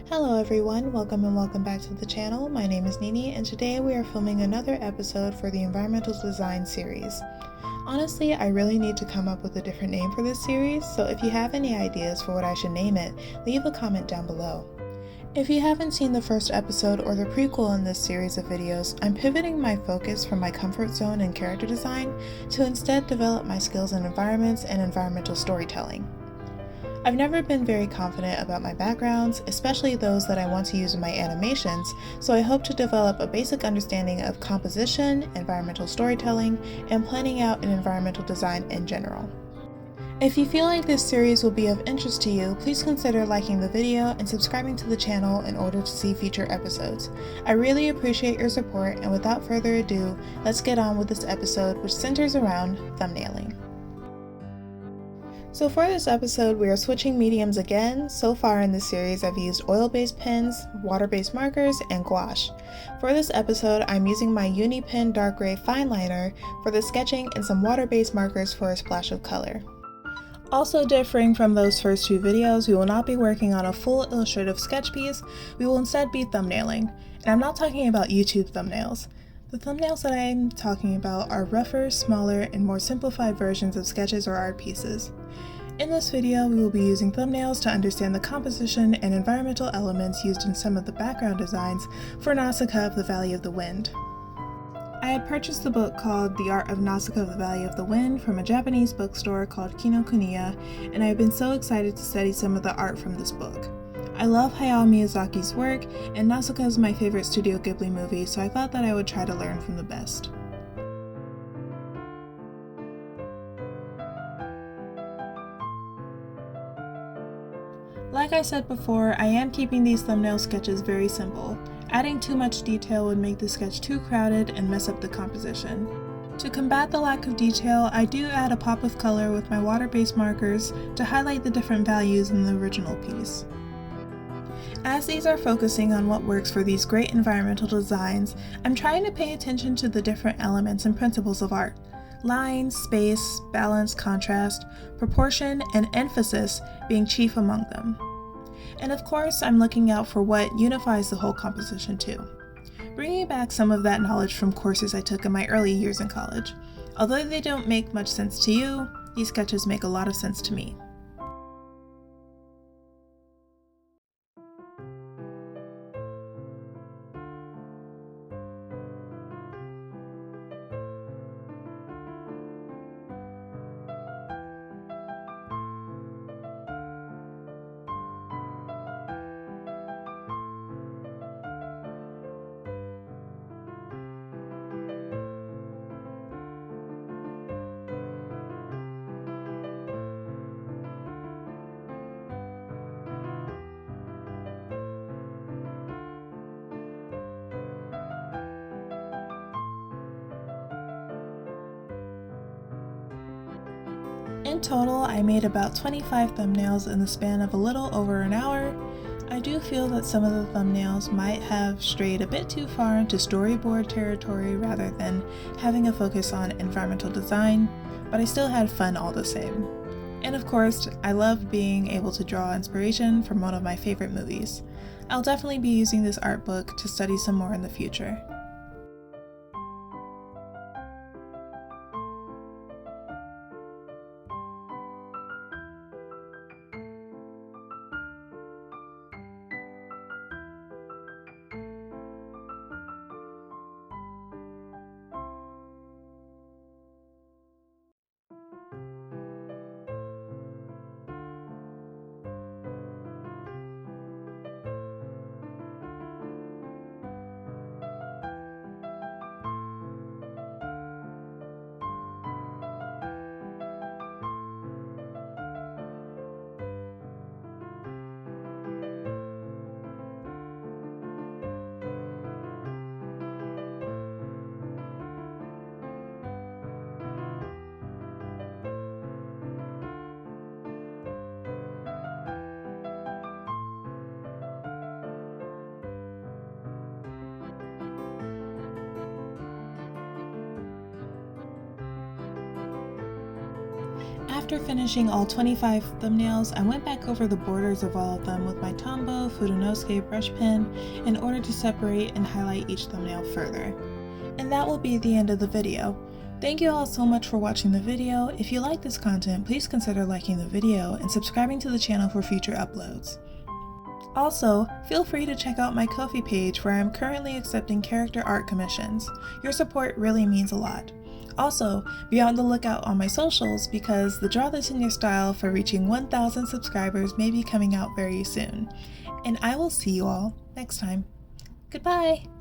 Hello everyone, welcome back to the channel. My name is Nini and today we are filming another episode for the environmental design series. Honestly, I really need to come up with a different name for this series, so if you have any ideas for what I should name it, leave a comment down below. If you haven't seen the first episode or the prequel in this series of videos, I'm pivoting my focus from my comfort zone in character design to instead develop my skills in environments and environmental storytelling. I've never been very confident about my backgrounds, especially those that I want to use in my animations, so I hope to develop a basic understanding of composition, environmental storytelling, and planning out an environmental design in general. If you feel like this series will be of interest to you, please consider liking the video and subscribing to the channel in order to see future episodes. I really appreciate your support, and without further ado, let's get on with this episode, which centers around thumbnailing. So for this episode, we are switching mediums again. So far in this series, I've used oil-based pens, water-based markers, and gouache. For this episode, I'm using my Uni Pen Dark Gray Fine Liner for the sketching and some water-based markers for a splash of color. Also differing from those first two videos, we will not be working on a full illustrative sketch piece, we will instead be thumbnailing. And I'm not talking about YouTube thumbnails. The thumbnails that I'm talking about are rougher, smaller, and more simplified versions of sketches or art pieces. In this video, we will be using thumbnails to understand the composition and environmental elements used in some of the background designs for Nausicaa of the Valley of the Wind. I had purchased the book called The Art of Nausicaa of the Valley of the Wind from a Japanese bookstore called Kinokuniya, and I have been so excited to study some of the art from this book. I love Hayao Miyazaki's work, and Nausicaa is my favorite Studio Ghibli movie, so I thought that I would try to learn from the best. Like I said before, I am keeping these thumbnail sketches very simple. Adding too much detail would make the sketch too crowded and mess up the composition. To combat the lack of detail, I do add a pop of color with my water-based markers to highlight the different values in the original piece. As these are focusing on what works for these great environmental designs, I'm trying to pay attention to the different elements and principles of art. Line, space, balance, contrast, proportion, and emphasis being chief among them. And of course, I'm looking out for what unifies the whole composition too. Bringing back some of that knowledge from courses I took in my early years in college. Although they don't make much sense to you, these sketches make a lot of sense to me. In total, I made about 25 thumbnails in the span of a little over an hour. I do feel that some of the thumbnails might have strayed a bit too far into storyboard territory rather than having a focus on environmental design, but I still had fun all the same. And of course, I love being able to draw inspiration from one of my favorite movies. I'll definitely be using this art book to study some more in the future. After finishing all 25 thumbnails, I went back over the borders of all of them with my Tombow Fudonosuke brush pen in order to separate and highlight each thumbnail further. And that will be the end of the video. Thank you all so much for watching the video. If you like this content, please consider liking the video and subscribing to the channel for future uploads. Also, feel free to check out my Ko-fi page where I am currently accepting character art commissions. Your support really means a lot. Also, be on the lookout on my socials because the Draw This in Your Style for reaching 1,000 subscribers may be coming out very soon. And I will see you all next time. Goodbye!